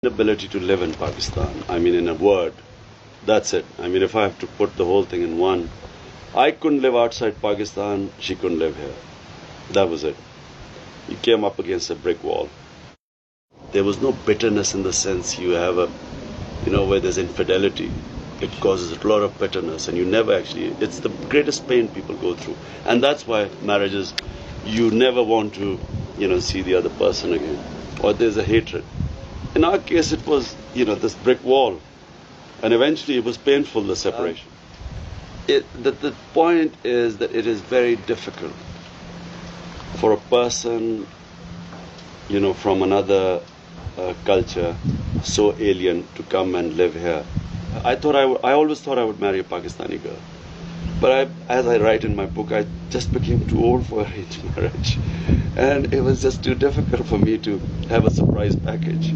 Ability to live in Pakistan. I mean, in a word, that's it. I mean, if I have to put the whole thing in one, I couldn't live outside Pakistan, she couldn't live here. That was it. You came up against a brick wall. There was no bitterness in the sense you have where there's infidelity. It causes a lot of bitterness, and you never actually, it's the greatest pain people go through. And that's why marriages, you never want to, see the other person again. Or there's a hatred. In our case, it was, this brick wall. And eventually it was painful, the separation. The point is that it is very difficult for a person, from another culture, so alien, to come and live here. I always thought I would marry a Pakistani girl. But as I write in my book, I just became too old for arranged marriage. And it was just too difficult for me to have a surprise package.